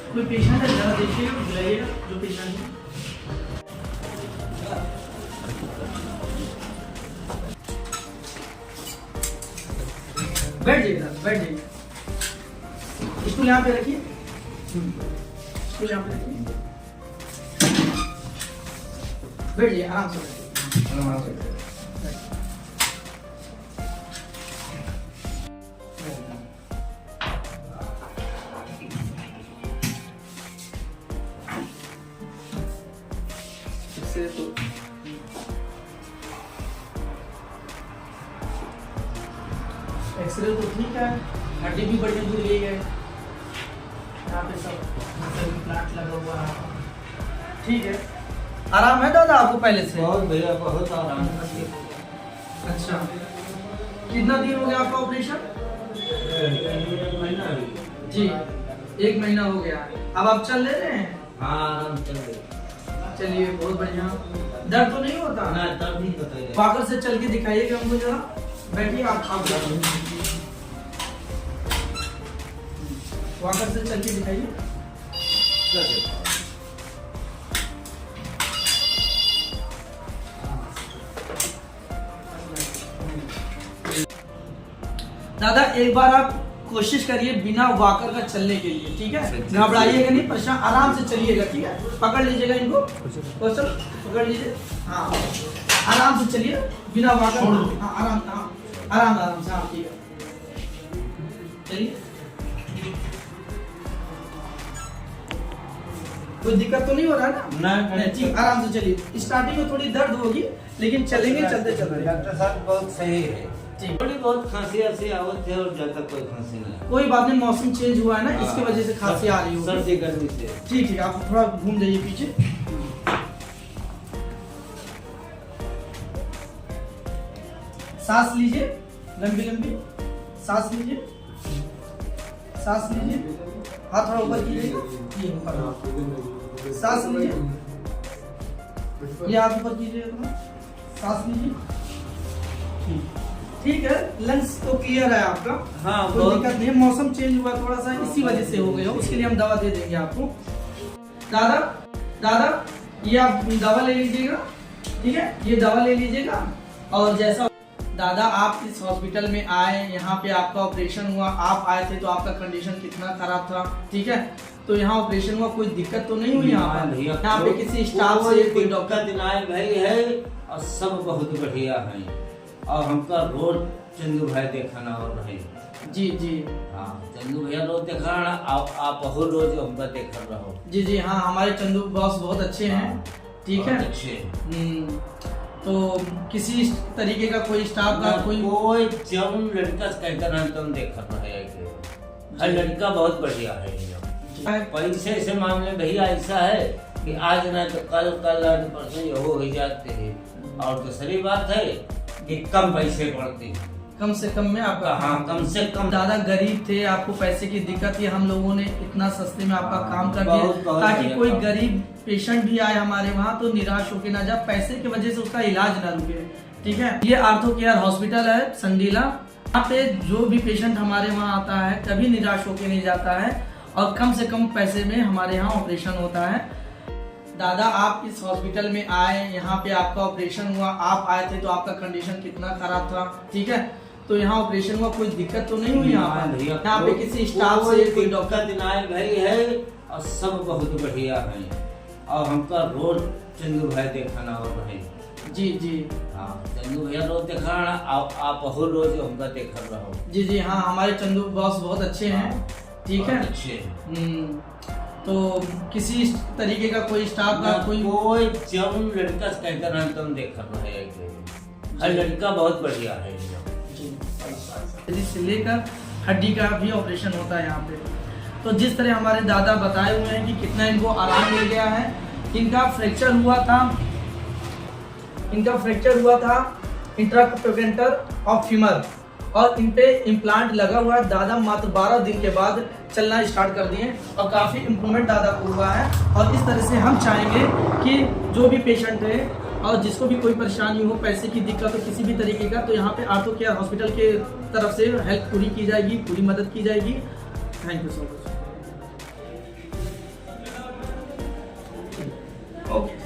कोई पेशेंट है, जरा देखिएगा, बुलाइएगा जो पेशेंट है। बैठ जाइए, बैठ जाइए। स्टूल यहाँ पे रखिए, स्टूल यहाँ पे रखिए, बैठ जाइए, आराम से बैठिए, आराम से बैठिए। एक्सरे तो ठीक है, हड्डी भी बढ़िया जुड़ गई है, यहाँ पे सब प्लांट लगा हुआ है, ठीक है। आराम है दादा आपको पहले से? बहुत भैया, बहुत आराम है। अच्छा, कितना दिन हो गया आपका ऑपरेशन? 1 महीना जी, 1 महीना हो गया। अब आप चल ले रहे हैं? हाँ, आराम चल रही। चलिए, बहुत बढ़िया। दर्द तो नहीं होता? ना, तब नहीं होता है। वाकर से चल के दिखाइएगा हमको जरा। बैठिए आप वाकर से चल के दिखाइए। दादा एक बार आप कोशिश करिए बिना वॉकर का चलने के लिए, ठीक है? घबराइएगा नहीं, परेशान, आराम से चलिएगा, ठीक है? पकड़ लीजिएगा इनको, कौशल पकड़ लीजिए, हाँ आराम से चलिए बिना वॉकर। हाँ आराम, हाँ आराम आराम से, हाँ ठीक है, चलिए। कोई दिक्कत तो नहीं हो रहा है ना? नहीं, ठीक, आराम से चलिए। स्टार्टिंग में थोड़ी दर्द होगी, लेकिन चलेंगे चलते चलते। डॉक्टर साहब बहुत सही है। थोड़ी बहुत खांसी ऐसी आवत है और ज्यादा कोई खांसी नहीं। कोई बात नहीं, मौसम चेंज हुआ है ना, इसकी वजह से खांसी आ रही होगी, सर्दी गर्मी से। ठीक ठीक, आप थोड़ा घूम जाइए पीछे। सांस लीजिए, लंबी लंबी सांस लीजिए, सांस लीजिए, हाथ थोड़ा ऊपर कीजिए, ये ऊपर, सांस लीजिए, ये हाथ ऊपर कीजिए, सांस लीजिए, ठीक है। लंग्स तो क्लियर है आपका, हाँ, कोई दिक्कत नहीं है। मौसम चेंज हुआ थोड़ा सा, इसी वजह से हो गया, उसके लिए हम दवा दे देंगे आपको। दादा दादा ये आप दवा ले लीजिएगा, ठीक है? ये दवा ले लीजिएगा। और जैसा दादा आप इस हॉस्पिटल में आए, यहाँ पे आपका ऑपरेशन हुआ, आप आए थे तो आपका कंडीशन कितना खराब था, ठीक है? तो यहाँ ऑपरेशन हुआ, कोई दिक्कत तो नहीं हुई यहाँ पर? यहाँ पे किसी स्टाफ से कोई डॉक्टर दिनाय भाई है और सब बहुत बढ़िया है, और हमका रोज चंदू भाई देखना और रहे। जी जी, हाँ, चंदू भैया रोज देखा, आप हो रोज हमका देखा रहो। जी जी, हाँ हमारे चंदू बॉस बहुत अच्छे हैं, ठीक है? अच्छे। तो किसी तरीके का कोई स्टाफ का कोई जब लड़का कहता ना तुम देखा रहे, हर लड़का बहुत बढ़िया है। पैसे से मामले भैया ऐसा है कि आज ना तो कल, कल आज परसों ये हो जाते हैं। और दूसरी बात है कि कम पैसे पड़ते हैं, कम से कम में आपका। हाँ, कम से कम। ज्यादा गरीब थे, आपको पैसे की दिक्कत थी, हम लोगों ने इतना सस्ते में आपका काम कर दिया ताकि कोई गरीब पेशेंट भी आए हमारे वहाँ तो निराश होके ना जाए, पैसे की वजह से उसका इलाज ना रुके, ठीक है? ये आर्थो केयर हॉस्पिटल है संडीला। यहाँ पे जो भी पेशेंट हमारे वहाँ आता है कभी निराश होके नहीं जाता है, और कम से कम पैसे में हमारे यहाँ ऑपरेशन होता है। दादा आप इस हॉस्पिटल में आए, यहाँ पे आपका ऑपरेशन हुआ, आप आए थे तो आपका कंडीशन कितना खराब था, ठीक है? तो यहाँ ऑपरेशन हुआ, कोई दिक्कत तो नहीं हुई यहाँ पर? यहाँ पे किसी स्टाफ से कोई डॉक्टर दिनाय भाई है और सब बहुत बढ़िया है, और हमका रोज चंदू भाई देखना और रहे। जी जी, हाँ, चंदू भैया रोज देखा, आप हो रोज हमका देखा रहो। जी जी, हाँ हमारे चंदू बॉस बहुत अच्छे हैं, ठीक है? अच्छे। तो किसी तरीके का कोई स्टाफ का कोई जब लड़का कहता ना तुम देखा रहे, हर लड़का बहुत बढ़िया है। से लेकर हड्डी का भी ऑपरेशन होता है यहाँ पे। तो जिस तरह हमारे दादा बताए हुए हैं कि कितना इनको आराम मिल गया है। इनका फ्रैक्चर हुआ था इंट्राकॉन्टिनेंटल ऑफ फीमर, और इन पे इम्प्लांट लगा हुआ है। दादा मात्र 12 दिन के बाद चलना स्टार्ट कर दिए, और काफ़ी इम्प्रूवमेंट दादा को हुआ है। और इस तरह से हम चाहेंगे कि जो भी पेशेंट है और जिसको भी कोई परेशानी हो, पैसे की दिक्कत हो किसी भी तरीके का, तो यहाँ पे आर्थो केयर हॉस्पिटल के तरफ से हेल्प पूरी की जाएगी, पूरी मदद की जाएगी। Thank you so much. Okay.